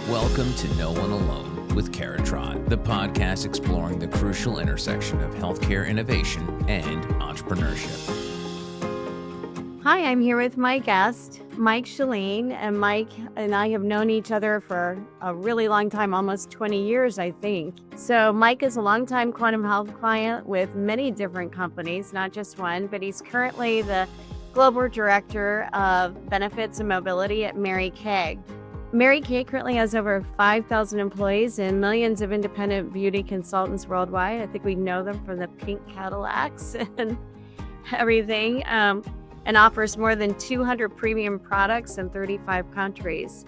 Welcome to No One Alone with Trott, the podcast exploring the crucial intersection of healthcare innovation and entrepreneurship. Hi, I'm here with my guest, Mike Chilen, and Mike and I have known each other for a really long time, almost 20 years, I think. So Mike is a longtime quantum health client with many different companies, not just one, but he's currently the Global Director of Benefits and Mobility at Mary Kay. Mary Kay currently has over 5,000 employees and millions of independent beauty consultants worldwide. I think we know them from the pink Cadillacs and everything, and offers more than 200 premium products in 35 countries.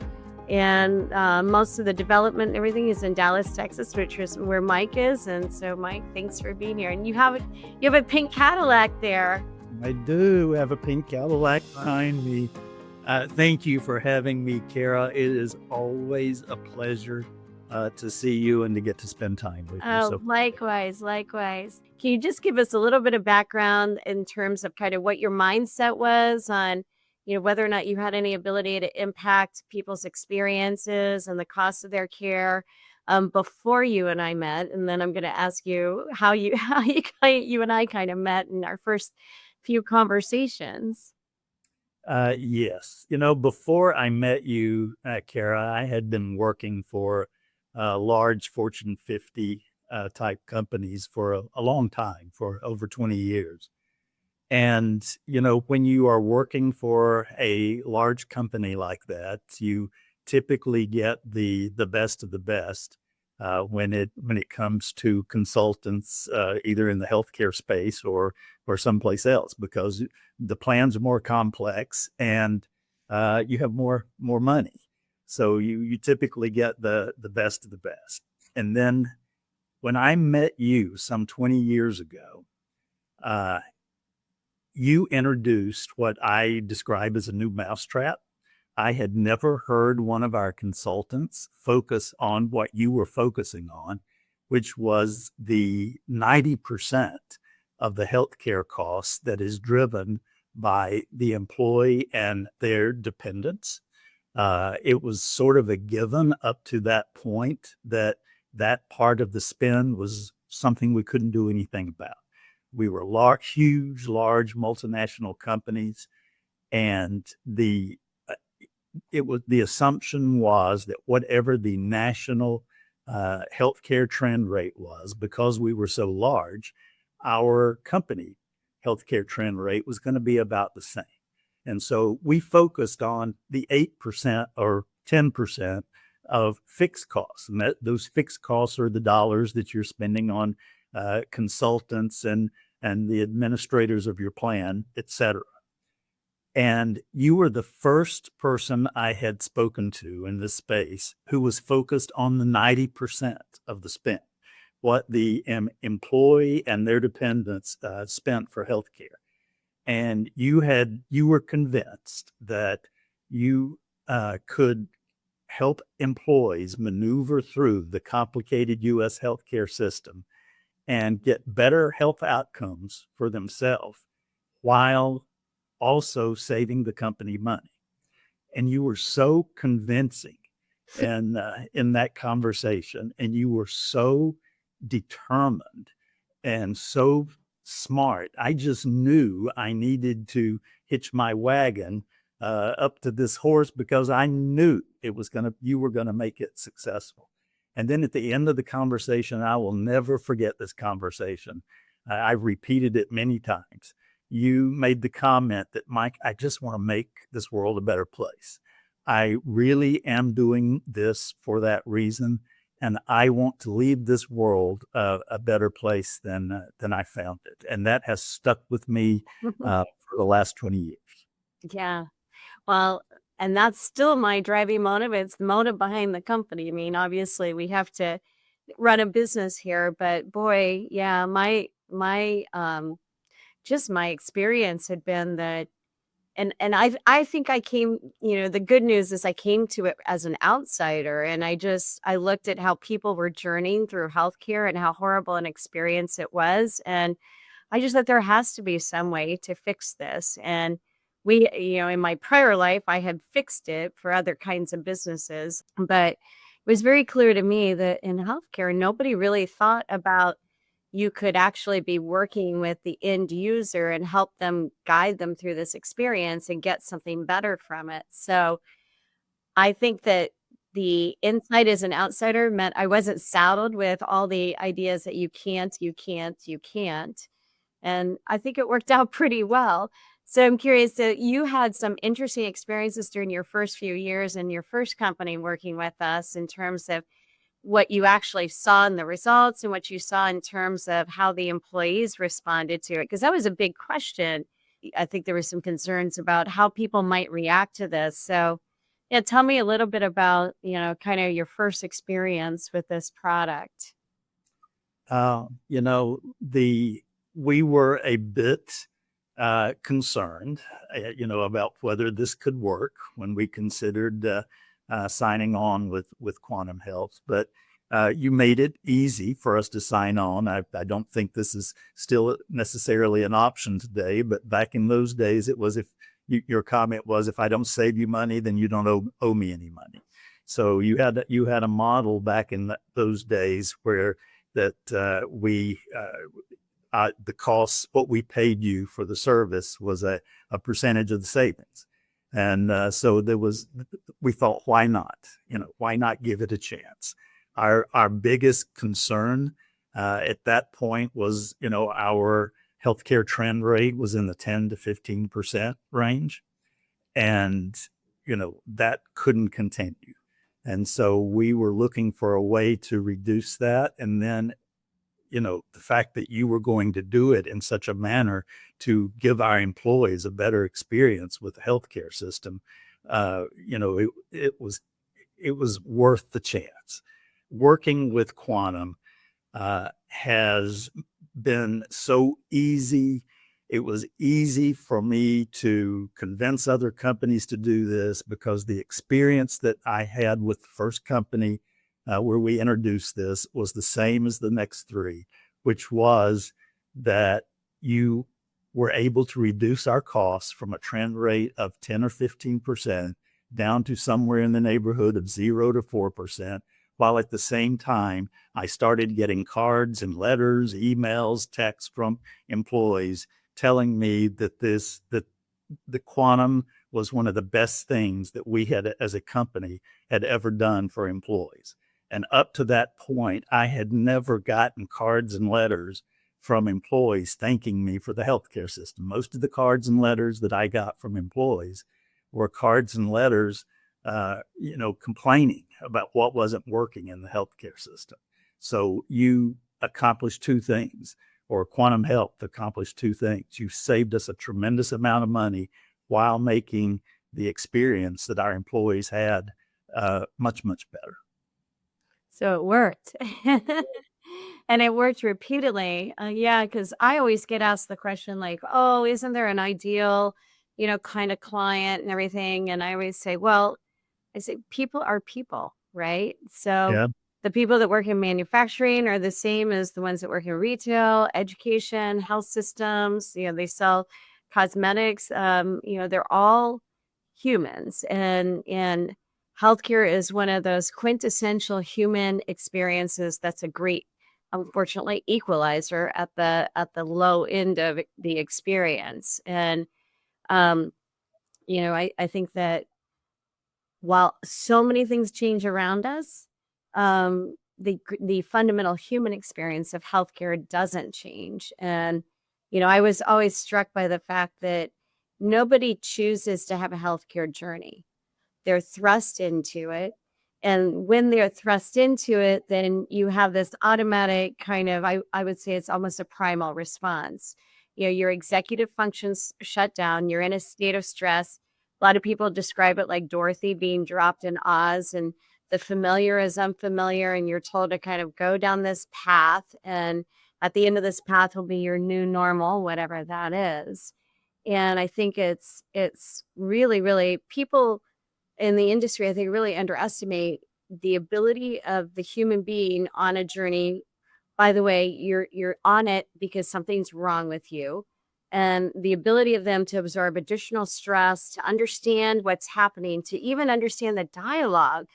And most of the development and everything is in Dallas, Texas, which is where Mike is. And so, Mike, thanks for being here. And you have a pink Cadillac there. I do have a pink Cadillac behind me. Thank you for having me, Kara. It is always a pleasure to see you and to get to spend time with you. Oh, likewise. Can you just give us a little bit of background in terms of kind of what your mindset was on, whether or not you had any ability to impact people's experiences and the cost of their care before you and I met? And then I'm going to ask you how you and I kind of met in our first few conversations. Yes. Before I met you, Kara, I had been working for large Fortune 50 type companies for a long time, for over 20 years. And, when you are working for a large company like that, you typically get the best of the best when it comes to consultants, either in the healthcare space or someplace else, because the plans are more complex and you have more money. So you typically get the best of the best. And then when I met you some 20 years ago, you introduced what I describe as a new mousetrap. I had never heard one of our consultants focus on what you were focusing on, which was the 90% of the healthcare costs that is driven by the employee and their dependents. It was sort of a given up to that point that part of the spend was something we couldn't do anything about. We were huge, large multinational companies, and the assumption was that whatever the national healthcare trend rate was, because we were so large, our company healthcare trend rate was going to be about the same. And so we focused on the 8% or 10% of fixed costs. And those fixed costs are the dollars that you're spending on consultants and the administrators of your plan, et cetera. And you were the first person I had spoken to in this space who was focused on the 90% of the spend, what the employee and their dependents spent for healthcare. And you were convinced that you could help employees maneuver through the complicated U.S. healthcare system and get better health outcomes for themselves while also saving the company money. And you were so convincing in that conversation, and you were so determined and so smart. I just knew I needed to hitch my wagon up to this horse, because I knew you were gonna make it successful. And then at the end of the conversation, I will never forget this conversation. I've repeated it many times. You made the comment that, Mike, I just want to make this world a better place. I really am doing this for that reason, and I want to leave this world a better place than I found it. And that has stuck with me for the last 20 years. Yeah. Well, and that's still my driving motive. It's the motive behind the company. I mean, obviously we have to run a business here, but boy, yeah, my just my experience had been that, and I think I came, the good news is I came to it as an outsider, and I looked at how people were journeying through healthcare and how horrible an experience it was. And I just thought there has to be some way to fix this. And in my prior life, I had fixed it for other kinds of businesses, but was very clear to me that in healthcare, nobody really thought about you could actually be working with the end user and help them guide them through this experience and get something better from it. So I think that the insight as an outsider meant I wasn't saddled with all the ideas that you can't, you can't, you can't. And I think it worked out pretty well. So I'm curious, so you had some interesting experiences during your first few years in your first company working with us in terms of what you actually saw in the results and what you saw in terms of how the employees responded to it. Because that was a big question. I think there were some concerns about how people might react to this. So, yeah, tell me a little bit about, kind of your first experience with this product. You know, we were a bit concerned, about whether this could work when we considered signing on with Quantum Health. But you made it easy for us to sign on. I don't think this is still necessarily an option today, but back in those days, it was your comment was, if I don't save you money, then you don't owe me any money. So you had a model back in those days where that the costs, what we paid you for the service was a percentage of the savings. And so we thought, why not? Why not give it a chance? Our biggest concern at that point was, our healthcare trend rate was in the 10 to 15% range. And, that couldn't continue. And so we were looking for a way to reduce that. And then, the fact that you were going to do it in such a manner to give our employees a better experience with the healthcare system, it was worth the chance. Working with Quantum has been so easy. It was easy for me to convince other companies to do this because the experience that I had with the first company where we introduced this was the same as the next three, which was that you were able to reduce our costs from a trend rate of 10 or 15% down to somewhere in the neighborhood of 0 to 4%, while at the same time, I started getting cards and letters, emails, texts from employees telling me that the Quantum was one of the best things that we had as a company had ever done for employees. And up to that point, I had never gotten cards and letters from employees thanking me for the healthcare system. Most of the cards and letters that I got from employees were cards and letters, complaining about what wasn't working in the healthcare system. So you accomplished two things, or Quantum Health accomplished two things. You saved us a tremendous amount of money while making the experience that our employees had much, much better. So it worked. And it worked repeatedly. Yeah, because I always get asked the question like, oh, isn't there an ideal, kind of client and everything? And I always say, well, I say people are people, right? So Yeah. the people that work in manufacturing are the same as the ones that work in retail, education, health systems. They sell cosmetics. They're all humans, and healthcare is one of those quintessential human experiences. That's a great, unfortunately, equalizer at the low end of the experience. And um, I think that while so many things change around us, the fundamental human experience of healthcare doesn't change. And I was always struck by the fact that nobody chooses to have a healthcare journey. They're thrust into it. And when they're thrust into it, then you have this automatic kind of, I would say it's almost a primal response. Your executive functions shut down. You're in a state of stress. A lot of people describe it like Dorothy being dropped in Oz, and the familiar is unfamiliar, and you're told to kind of go down this path. And at the end of this path will be your new normal, whatever that is. And I think it's really, really people in the industry, I think, really underestimate the ability of the human being on a journey. By the way, you're on it because something's wrong with you. And the ability of them to absorb additional stress, to understand what's happening, to even understand the dialogue.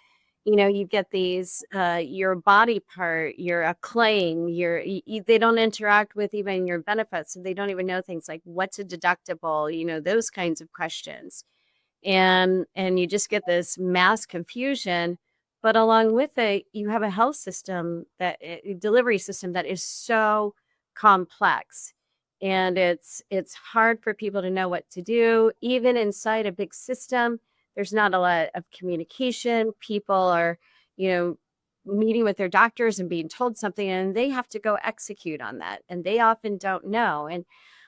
you get these, your body part, your a claim, they don't interact with even your benefits. So they don't even know things like what's a deductible, those kinds of questions. And you just get this mass confusion. But along with it, you have a health system delivery system that is so complex. And it's hard for people to know what to do. Even inside a big system, there's not a lot of communication. People are, you know, meeting with their doctors and being told something, and they have to go execute on that. And they often don't know. And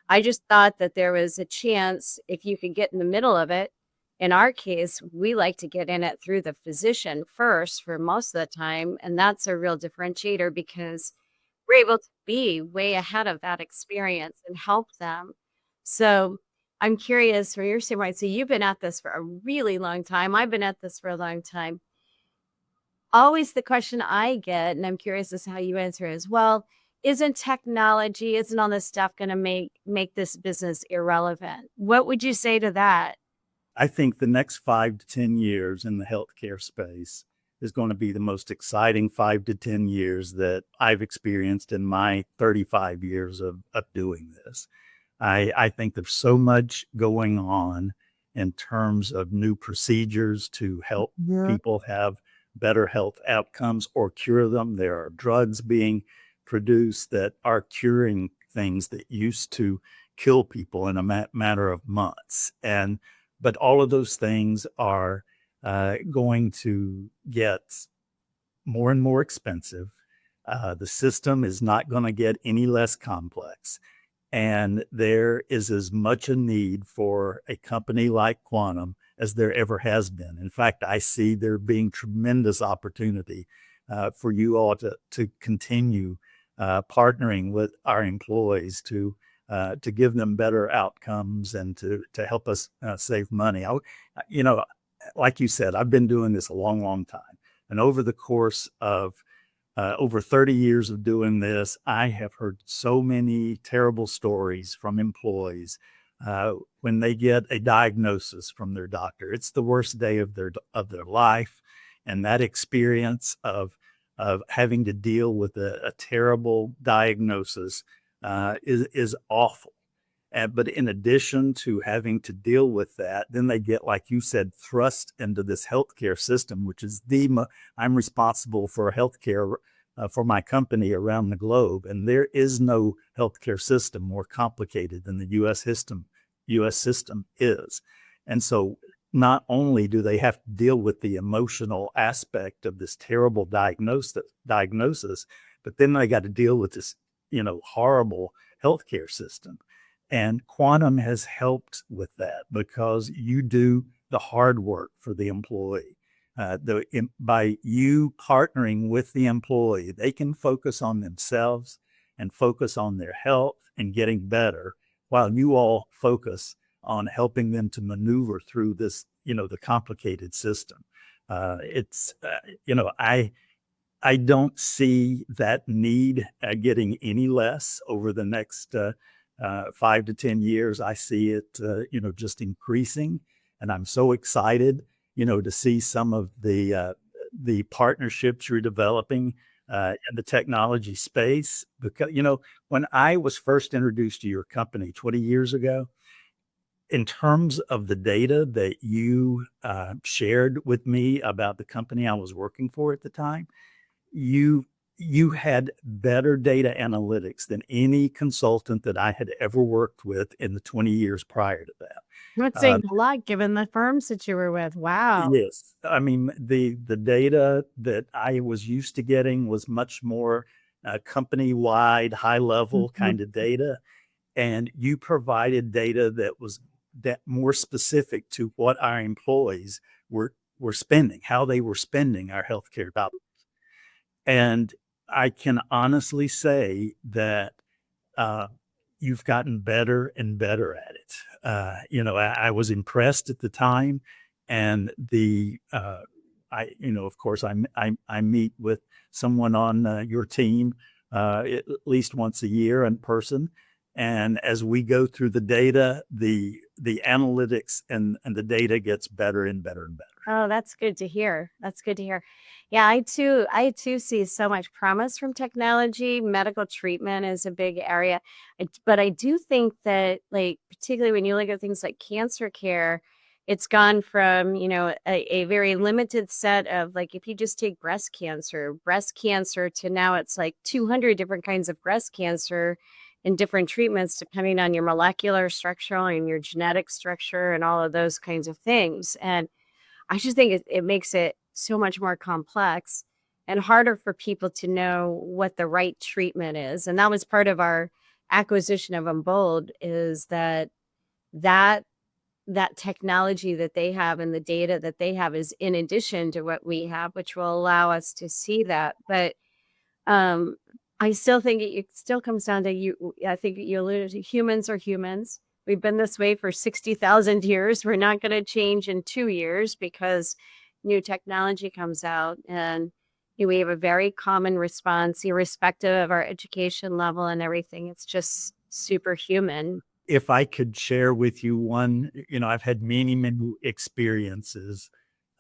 I just thought that there was a chance if you could get in the middle of it. In our case, we like to get in it through the physician first for most of the time. And that's a real differentiator because we're able to be way ahead of that experience and help them. So I'm curious from your standpoint. So you've been at this for a really long time. I've been at this for a long time. Always the question I get, and I'm curious as to how you answer as well, isn't all this stuff going to make this business irrelevant? What would you say to that? I think the next 5 to 10 years in the healthcare space is going to be the most exciting 5 to 10 years that I've experienced in my 35 years of doing this. I think there's so much going on in terms of new procedures to help people have better health outcomes or cure them. There are drugs being produced that are curing things that used to kill people in a matter of months. But all of those things are going to get more and more expensive. The system is not going to get any less complex. And there is as much a need for a company like Quantum as there ever has been. In fact, I see there being tremendous opportunity for you all to continue partnering with our employees to give them better outcomes and to help us save money. Like you said, I've been doing this a long, long time. And over the course of over 30 years of doing this, I have heard so many terrible stories from employees when they get a diagnosis from their doctor. It's the worst day of their life, and that experience of having to deal with a terrible diagnosis is awful. But in addition to having to deal with that, then they get, like you said, thrust into this healthcare system, which is I'm responsible for healthcare for my company around the globe. And there is no healthcare system more complicated than the U.S. system is. And so not only do they have to deal with the emotional aspect of this terrible diagnosis, but then they got to deal with this, horrible healthcare system. And Quantum has helped with that because you do the hard work for the employee. By you partnering with the employee, they can focus on themselves and focus on their health and getting better, while you all focus on helping them to maneuver through this, the complicated system. I don't see that need getting any less over the next 5 to 10 years. I see it, just increasing. And I'm so excited, to see some of the partnerships you're developing in the technology space. Because, when I was first introduced to your company 20 years ago, in terms of the data that you shared with me about the company I was working for at the time, you had better data analytics than any consultant that I had ever worked with in the 20 years prior to that. That's saying a lot given the firms that you were with. Wow. Yes. I mean, the data that I was used to getting was much more company-wide, high-level kind of data. And you provided data that was more specific to what our employees were spending, how they were spending our healthcare dollars. And I can honestly say that you've gotten better and better at it. I was impressed at the time, and of course, I meet with someone on your team at least once a year in person, And as we go through the data, the analytics and the data gets better and better and better. Oh, that's good to hear. That's good to hear. Yeah, I too see so much promise from technology. Medical treatment is a big area. But I do think that, like, particularly when you look at things like cancer care, it's gone from, a very limited set of, like, if you just take breast cancer to now it's like 200 different kinds of breast cancer and different treatments depending on your molecular structure and your genetic structure and all of those kinds of things. And I just think it makes it so much more complex and harder for people to know what the right treatment is. And that was part of our acquisition of Umbold, is that that technology that they have and the data that they have is in addition to what we have, which will allow us to see that. But um, I still think it still comes down to you. I think you alluded to, humans are humans. We've been this way for 60,000 years. We're not going to change in 2 years because new technology comes out. And we have a very common response, irrespective of our education level and everything. It's just superhuman. If I could share with you one, I've had many, many experiences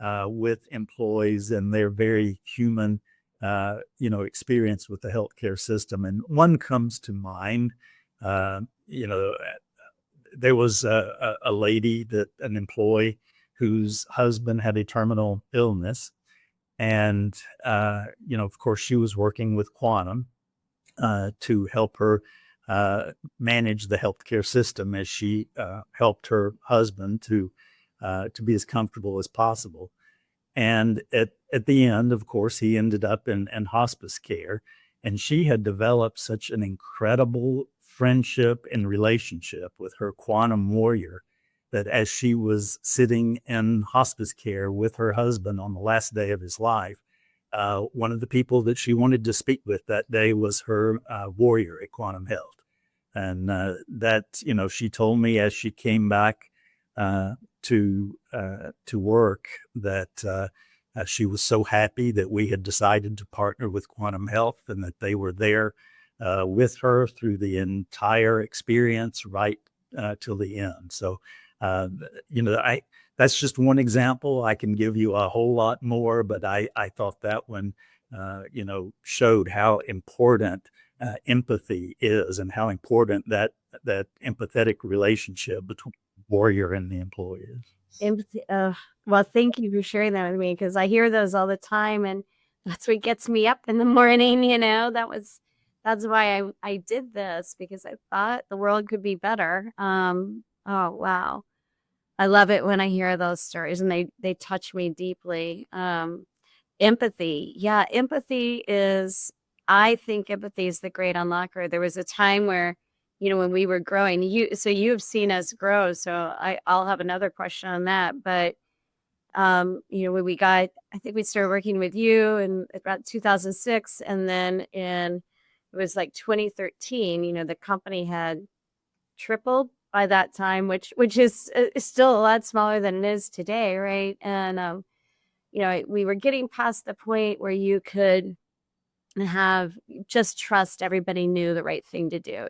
with employees and their very human, experience with the healthcare system. And one comes to mind. Uh, you know, there was a lady, an employee whose husband had a terminal illness. And, of course, she was working with Quantum to help her manage the healthcare system as she helped her husband to be as comfortable as possible. And at the end, of course, he ended up in hospice care, and she had developed such an incredible friendship and relationship with her Quantum warrior that as she was sitting in hospice care with her husband on the last day of his life, one of the people that she wanted to speak with that day was her warrior at Quantum Health. And she told me as she came back to work that she was so happy that we had decided to partner with Quantum Health and that they were there with her through the entire experience right till the end. So, that's just one example. I can give you a whole lot more, but I thought that one, showed how important empathy is and how important that empathetic relationship between the warrior and the employee is. Empathy. Well, thank you for sharing that with me, because I hear those all the time, and that's what gets me up in the morning. That's why I did this, because I thought the world could be better. Oh wow, I love it when I hear those stories, and they touch me deeply. Empathy, yeah, I think empathy is the great unlocker. There was a time where, when we were growing, you've seen us grow. So I'll have another question on that. But, when I think we started working with you in about 2006. And then it was like 2013, the company had tripled by that time, which is still a lot smaller than it is today. Right. And, we were getting past the point where you could have just trust everybody knew the right thing to do.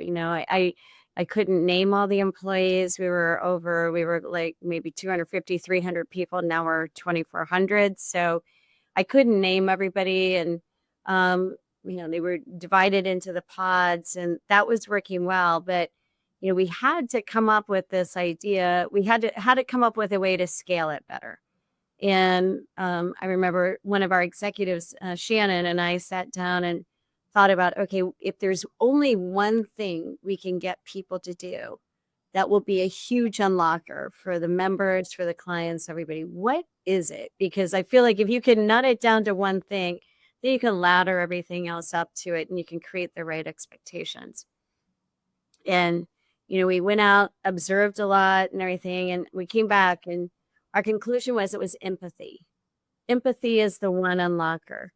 I couldn't name all the employees. We were like maybe 250, 300 people. Now we're 2,400. So I couldn't name everybody. And, they were divided into the pods, and that was working well. But, we had to come up with this idea. We had to come up with a way to scale it better. And I remember one of our executives, Shannon, and I sat down and thought about, okay, if there's only one thing we can get people to do that will be a huge unlocker for the members, for the clients, everybody, what is it? Because I feel like if you can nut it down to one thing, then you can ladder everything else up to it, and you can create the right expectations. And, we went out, observed a lot and everything, and we came back, and our conclusion was it was empathy. Empathy is the one unlocker.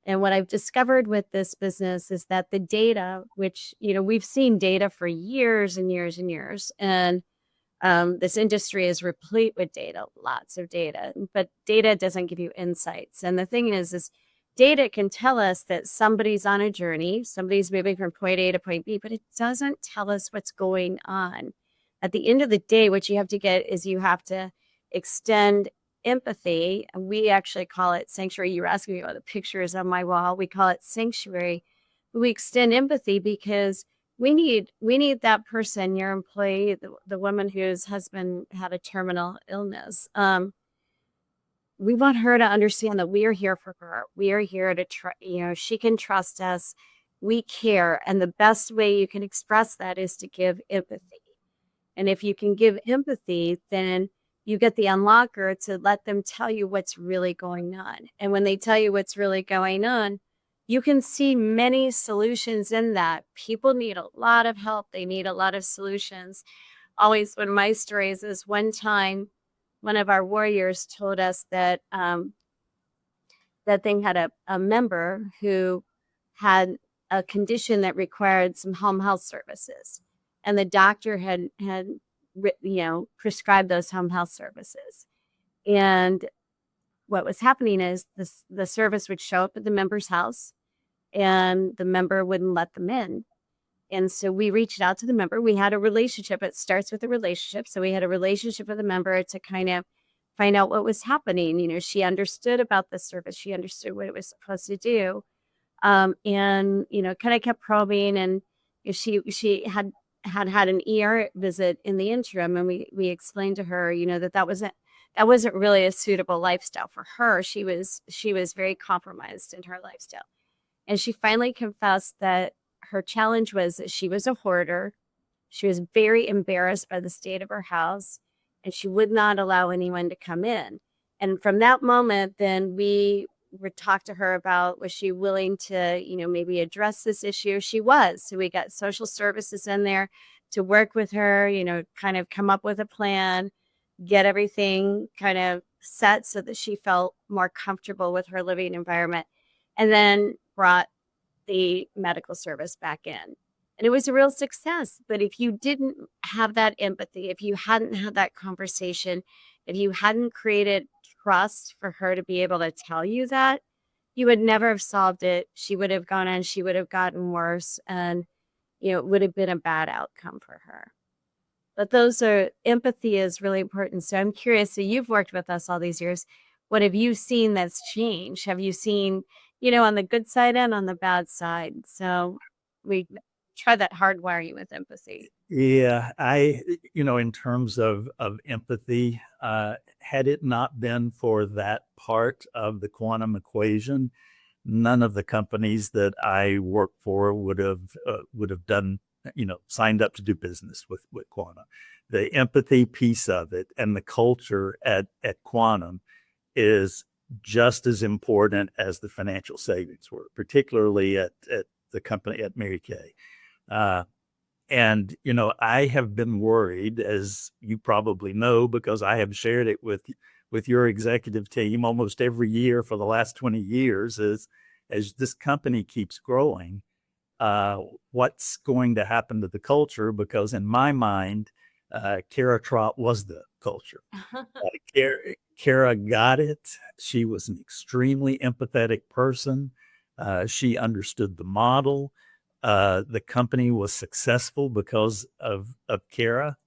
And what I've discovered with this business is that the data, which, we've seen data for years and years and years, and this industry is replete with data, lots of data, but data doesn't give you insights. And the thing is data can tell us that somebody's on a journey, somebody's moving from point A to point B, but it doesn't tell us what's going on. At the end of the day, what you have to get is you have to extend empathy. And we actually call it sanctuary. You were asking me about the pictures on my wall. We call it sanctuary. We extend empathy because we need that person, your employee, the woman whose husband had a terminal illness. We want her to understand that we are here for her. We are here to she can trust us. We care. And the best way you can express that is to give empathy. And if you can give empathy, then you get the unlocker to let them tell you what's really going on. And when they tell you what's really going on, you can see many solutions in that. People need a lot of help. They need a lot of solutions. Always one of my stories is one time, one of our warriors told us that that they had a member who had a condition that required some home health services, and the doctor had prescribed those home health services. And what was happening is the service would show up at the member's house, and the member wouldn't let them in. And so we reached out to the member. We had a relationship. It starts with a relationship. So we had a relationship with the member to kind of find out what was happening. She understood about the service. She understood what it was supposed to do. And, kind of kept probing. And she had an ER visit in the interim. And we explained to her, that wasn't really a suitable lifestyle for her. She was very compromised in her lifestyle. And she finally confessed that her challenge was that she was a hoarder. She was very embarrassed by the state of her house, and she would not allow anyone to come in. And from that moment, then we would talk to her about, was she willing to, maybe address this issue? She was. So we got social services in there to work with her, kind of come up with a plan, get everything kind of set so that she felt more comfortable with her living environment, and then brought the medical service back in. And it was a real success. But if you didn't have that empathy, if you hadn't had that conversation, if you hadn't created trust for her to be able to tell you that, you would never have solved it. She would have gone on, she would have gotten worse, and it would have been a bad outcome for her. But empathy is really important. So I'm curious, so you've worked with us all these years. What have you seen that's changed? Have you seen, on the good side and on the bad side? So we try that hardwiring with empathy. Yeah, in terms of empathy, had it not been for that part of the quantum equation, none of the companies that I worked for would have done, signed up to do business with Quantum. The empathy piece of it and the culture at Quantum is just as important as the financial savings were, particularly at the company at Mary Kay. And, I have been worried, as you probably know, because I have shared it with your executive team almost every year for the last 20 years, as this company keeps growing, what's going to happen to the culture? Because in my mind, Trott was the culture. Kara got it. She was an extremely empathetic person. She understood the model. The company was successful because of Kara.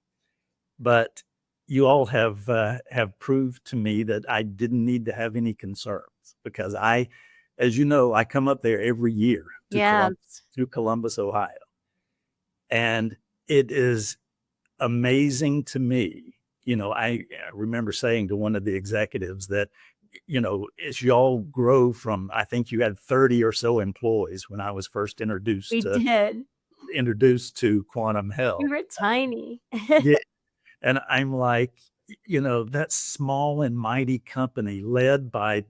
But you all have proved to me that I didn't need to have any concerns, because as you know, I come up there every year to Columbus, Ohio. And it is amazing to me. I remember saying to one of the executives that, as y'all grow from, I think you had 30 or so employees when I was first introduced to Quantum Health. We were tiny. Yeah. And I'm like, that small and mighty company led by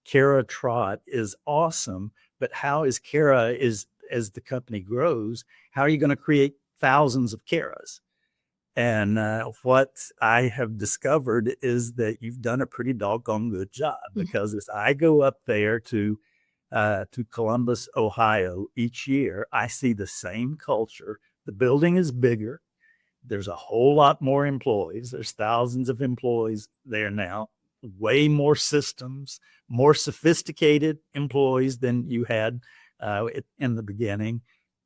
Kara Trott is awesome. But how is Kara, as the company grows, how are you going to create thousands of Karas? And what I have discovered is that you've done a pretty doggone good job, because as I go up there to Columbus, Ohio each year, I see the same culture. The building is bigger. There's a whole lot more employees. There's thousands of employees there now. way more systems, more sophisticated employees than you had in the beginning,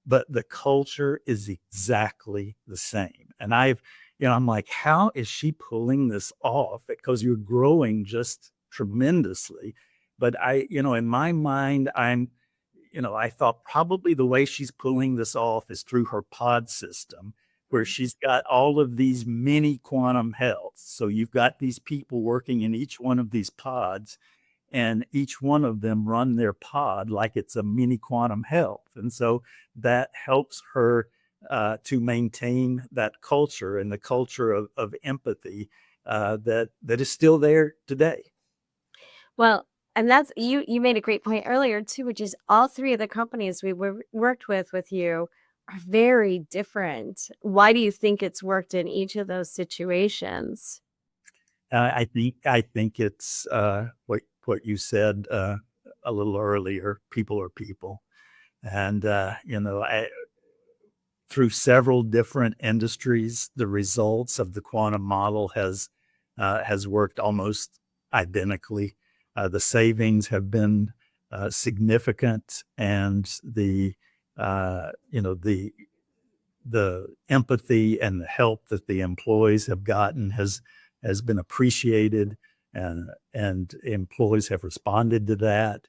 but the culture is exactly the same. And I'm like, how is she pulling this off? Because you're growing just tremendously. But in my mind, I thought probably the way she's pulling this off is through her pod system, where she's got all of these mini quantum healths. So you've got these people working in each one of these pods, and each one of them run their pod like it's a mini quantum health. And so that helps her to maintain that culture and the culture of empathy that is still there today. Well, and that's you made a great point earlier too, which is all three of the companies we worked with you are very different. Why do you think it's worked in each of those situations? I think it's what you said a little earlier. People are people, and through several different industries, the results of the quantum model has worked almost identically. The savings have been significant, and the empathy and the help that the employees have gotten has been appreciated, and employees have responded to that.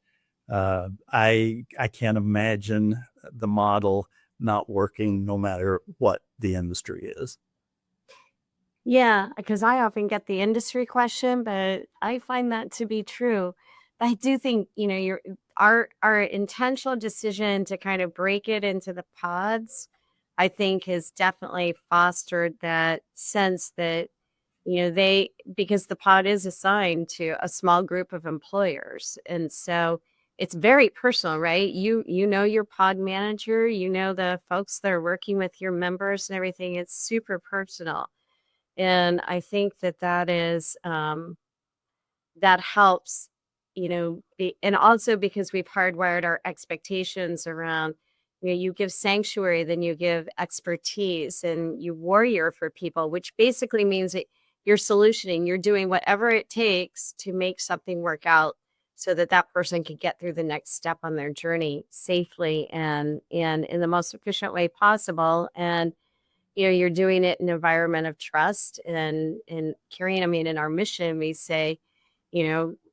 I can't imagine the model not working no matter what the industry is. Yeah, because I often get the industry question, but I find that to be true. But I do think, our intentional decision to kind of break it into the pods, I think has definitely fostered that sense that, because the pod is assigned to a small group of employers. And so it's very personal, right? You know your pod manager, you know the folks that are working with your members and everything. It's super personal. And I think that is, that helps, and also because we've hardwired our expectations around, you give sanctuary, then you give expertise, and you warrior for people, which basically means that you're solutioning, you're doing whatever it takes to make something work out so that that person can get through the next step on their journey safely and in the most efficient way possible. And you're doing it in an environment of trust and caring. I mean, in our mission, we say,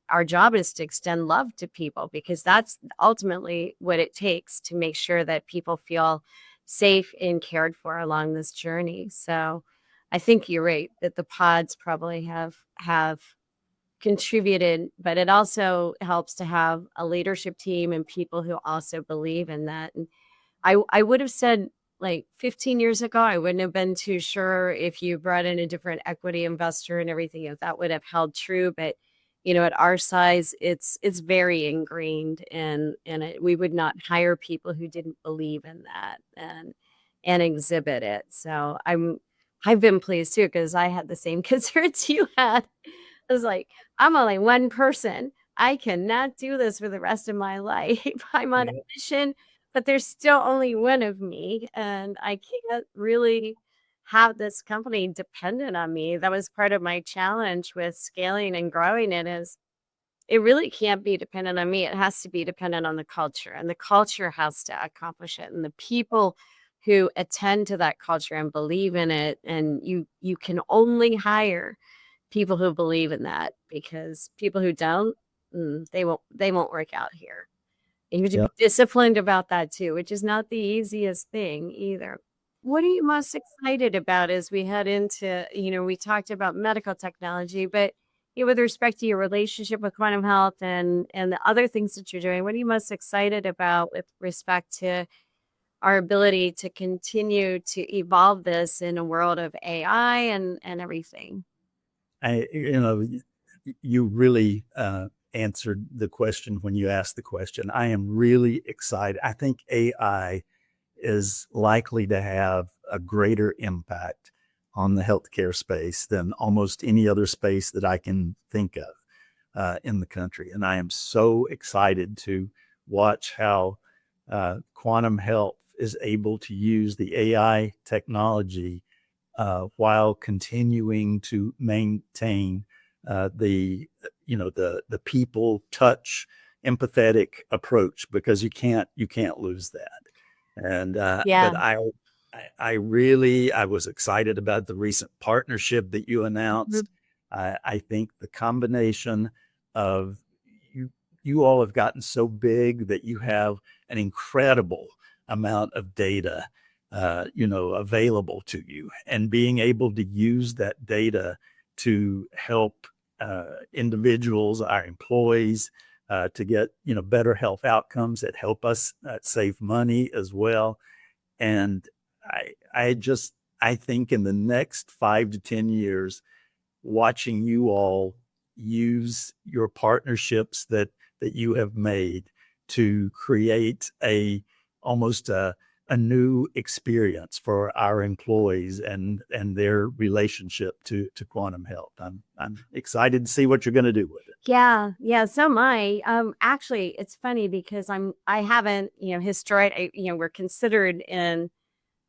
our job is to extend love to people because that's ultimately what it takes to make sure that people feel safe and cared for along this journey. So I think you're right that the pods probably have contributed, but it also helps to have a leadership team and people who also believe in that. And I would have said, like, 15 years ago, I wouldn't have been too sure if you brought in a different equity investor and everything, if that would have held true. But, at our size, it's very ingrained, and we would not hire people who didn't believe in that and exhibit it. So I've been pleased too because I had the same concerns you had. I was like, I'm only one person. I cannot do this for the rest of my life. I'm on a Yeah. mission, but there's still only one of me, and I can't really have this company dependent on me. That was part of my challenge with scaling and growing it is it really can't be dependent on me. It has to be dependent on the culture, and the culture has to accomplish it, and the people who attend to that culture and believe in it. And you can only hire people who believe in that because people who don't, they won't work out here. And you have to be Yep. disciplined about that too, which is not the easiest thing either. What are you most excited about as we head into, we talked about medical technology, but with respect to your relationship with quantum health and the other things that you're doing, what are you most excited about with respect to our ability to continue to evolve this in a world of AI and everything? I, you know, you really answered the question when you asked the question. I am really excited. I think AI is likely to have a greater impact on the healthcare space than almost any other space that I can think of in the country. And I am so excited to watch how quantum health is able to use the AI technology while continuing to maintain the people touch empathetic approach, because you can't lose that. And Yeah. but I was excited about the recent partnership that you Mhm. announced. I think the combination of you you all have gotten so big that you have an incredible amount of data, available to you, and being able to use that data to help individuals, our employees, to get better health outcomes that help us save money as well. And I think in the next 5 to 10 years, watching you all use your partnerships that you have made to create almost a new experience for our employees and their relationship to quantum health. I'm excited to see what you're going to do with it. Yeah, yeah, so am I. Actually, it's funny because I haven't, we're considered in,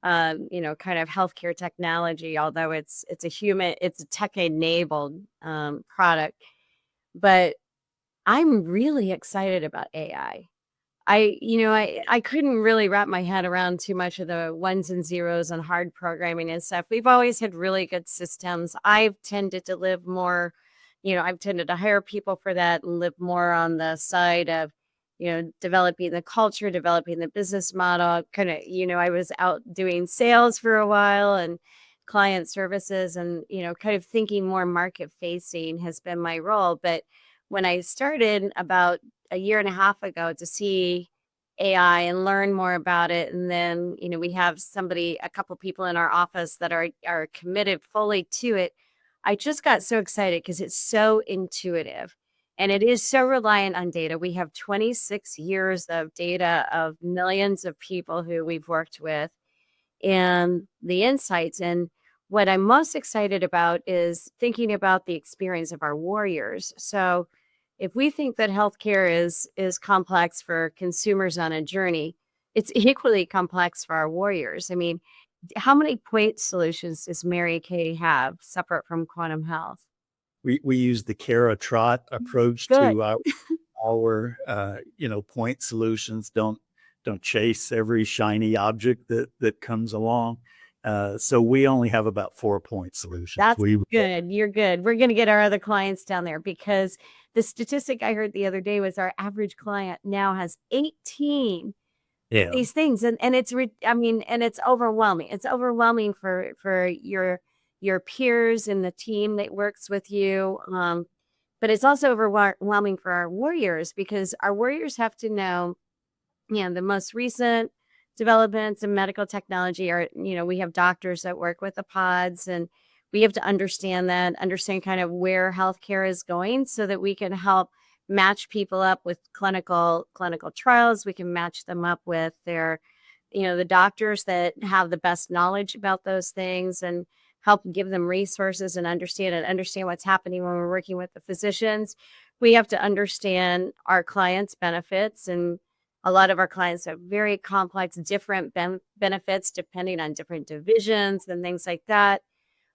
kind of healthcare technology, although it's a tech enabled product. But I'm really excited about AI. I couldn't really wrap my head around too much of the ones and zeros and hard programming and stuff. We've always had really good systems. I've tended to hire people for that and live more on the side of, developing the culture, developing the business model. Kind of, I was out doing sales for a while and client services and, kind of thinking more market facing has been my role. But when I started about a year and a half ago to see AI and learn more about it. And then, we have a couple people in our office that are committed fully to it. I just got so excited because it's so intuitive and it is so reliant on data. We have 26 years of data of millions of people who we've worked with and the insights. And what I'm most excited about is thinking about the experience of our warriors. So, if we think that healthcare is complex for consumers on a journey, it's equally complex for our warriors. I mean, how many point solutions does Mary Kay have separate from quantum health? We use the Trott approach Good. to our point solutions. Don't chase every shiny object that comes along. So we only have about 4 point solutions. That's good. You're good. We're going to get our other clients down there because the statistic I heard the other day was our average client now has 18 Yeah. these things and and it's overwhelming. It's overwhelming for your peers and the team that works with you. But it's also overwhelming for our warriors because our warriors have to know, the most recent developments in medical technology are, we have doctors that work with the pods and we have to understand kind of where healthcare is going so that we can help match people up with clinical trials. We can match them up with the doctors that have the best knowledge about those things and help give them resources and understand what's happening when we're working with the physicians. We have to understand our clients' benefits, and a lot of our clients have very complex, different benefits depending on different divisions and things like that.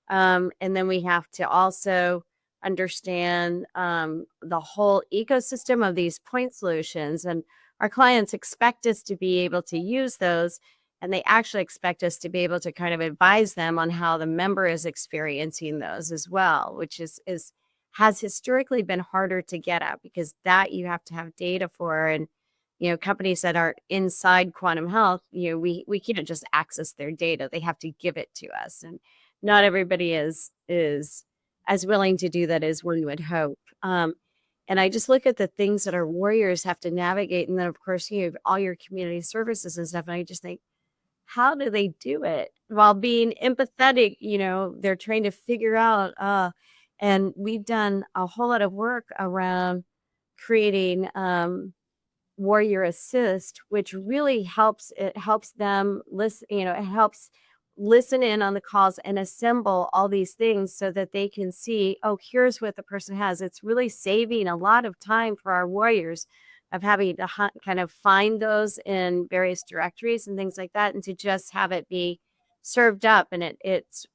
And then we have to also understand the whole ecosystem of these point solutions. And our clients expect us to be able to use those, and they actually expect us to be able to kind of advise them on how the member is experiencing those as well, which is has historically been harder to get at because that you have to have data for. And companies that are inside quantum health, we can't just access their data. They have to give it to us. And not everybody is as willing to do that as one would hope. And I just look at the things that our warriors have to navigate. And then, of course, you have all your community services and stuff. And I just think, how do they do it while being empathetic? They're trying to figure out. And we've done a whole lot of work around creating Warrior Assist, which really helps. It helps them listen, it helps listen in on the calls and assemble all these things so that they can see, oh, here's what the person has. It's really saving a lot of time for our warriors of having to kind of find those in various directories and things like that, and to just have it be served up. And it's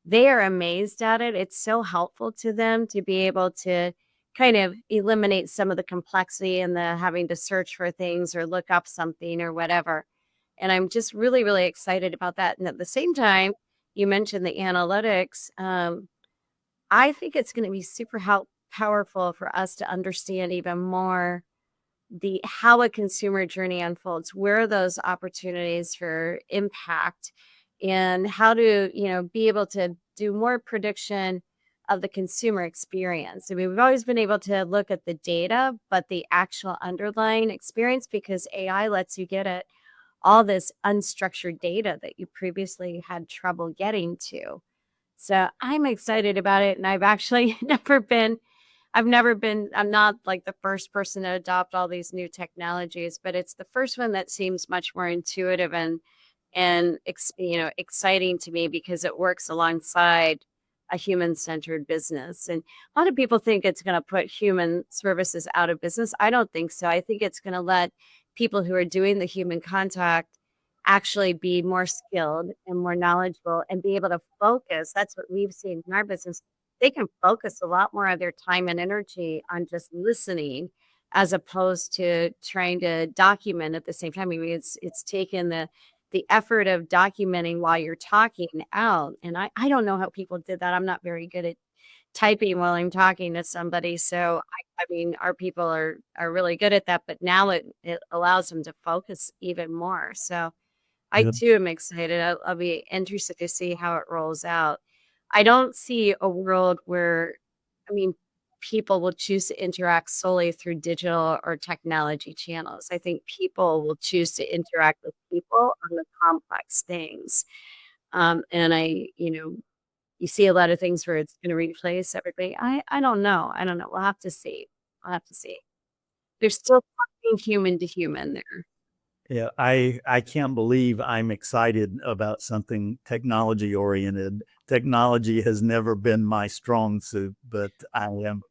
they are amazed at it. It's so helpful to them to be able to kind of eliminate some of the complexity and the having to search for things or look up something or whatever. And I'm just really, really excited about that. And at the same time, you mentioned the analytics. I think it's going to be super powerful for us to understand even more the how a consumer journey unfolds, where are those opportunities for impact, and how to, be able to do more prediction of the consumer experience. I mean, we've always been able to look at the data, but the actual underlying experience, because AI lets you get at all this unstructured data that you previously had trouble getting to. So I'm excited about it. And I've actually I'm not like the first person to adopt all these new technologies, but it's the first one that seems much more intuitive and exciting to me because it works alongside a human-centered business. And a lot of people think it's going to put human services out of business. I don't think so. I think it's going to let people who are doing the human contact actually be more skilled and more knowledgeable and be able to focus. That's what we've seen in our business. They can focus a lot more of their time and energy on just listening as opposed to trying to document at the same time. I mean, it's taken the effort of documenting while you're talking out. And I don't know how people did that. I'm not very good at typing while I'm talking to somebody. So I mean, our people are really good at that, but now it allows them to focus even more. So I Yeah. too am excited. I'll be interested to see how it rolls out. I don't see a world where, I mean, people will choose to interact solely through digital or technology channels. I think people will choose to interact with people on the complex things. And you see a lot of things where it's going to replace everybody. I don't know. I don't know. We'll have to see. We'll have to see. There's still something human to human there. Yeah, I can't believe I'm excited about something technology oriented. Technology has never been my strong suit, but I'm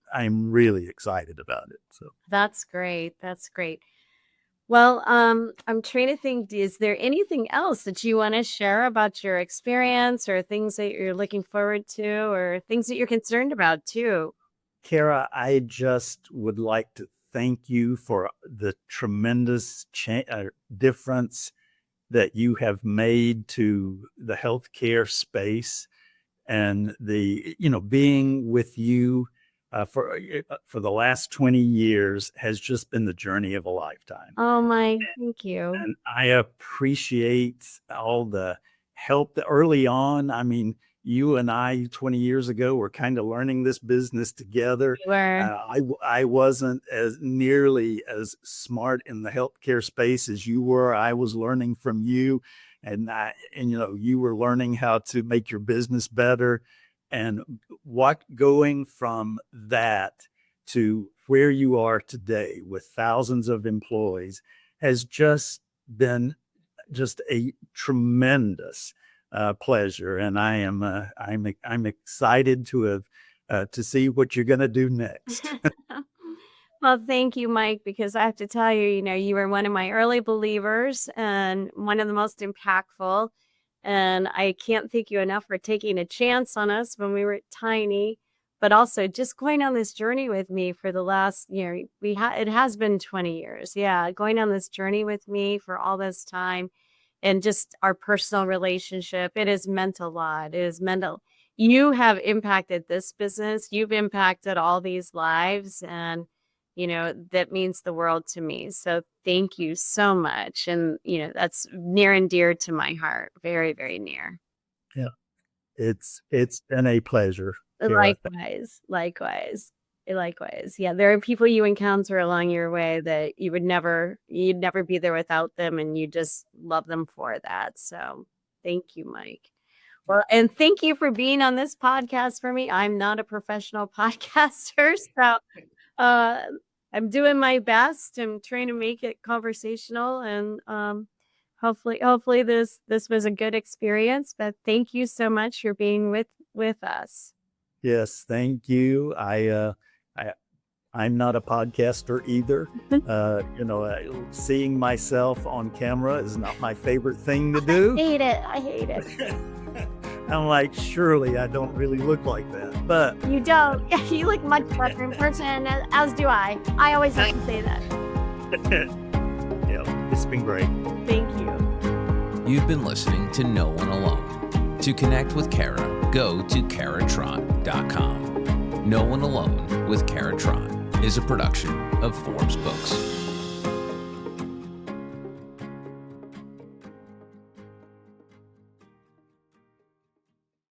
really excited about it. So That's great. That's great. Well, I'm trying to think, is there anything else that you want to share about your experience or things that you're looking forward to or things that you're concerned about too? Kara, I just would like to thank you for the tremendous difference that you have made to the healthcare space, and being with you for the last 20 years has just been the journey of a lifetime. Oh my, thank you. And I appreciate all the help that early on. I mean, you and I 20 years ago were kind of learning this business together. You were. I wasn't as nearly as smart in the healthcare space as you were. I was learning from you, and you were learning how to make your business better. And what going from that to where you are today with thousands of employees has just been just a tremendous pleasure, and I'm excited to see what you're going to do next. Well, thank you, Mike, because I have to tell you, you were one of my early believers and one of the most impactful. And I can't thank you enough for taking a chance on us when we were tiny, but also just going on this journey with me for the last, it has been 20 years. Yeah, going on this journey with me for all this time and just our personal relationship. It has meant a lot. It is mental. You have impacted this business. You've impacted all these lives. And that means the world to me. So thank you so much. And, that's near and dear to my heart. Very, very near. Yeah, it's been a pleasure, Kara. Likewise. Likewise. Likewise. Yeah. There are people you encounter along your way that you'd never be there without them. And you just love them for that. So thank you, Mike. Well, and thank you for being on this podcast for me. I'm not a professional podcaster, so uh, I'm doing my best. I'm trying to make it conversational, and hopefully this was a good experience. But thank you so much for being with us. Yes, thank you. I'm not a podcaster either. Seeing myself on camera is not my favorite thing to do. I hate it. I'm like, surely I don't really look like that. But You don't. You look much better in person, as do I. I always have to say that. yeah, it's been great. Thank you. You've been listening to No One Alone. To connect with Kara, go to karatrott.com. No One Alone with Kara Trott is a production of Forbes Books.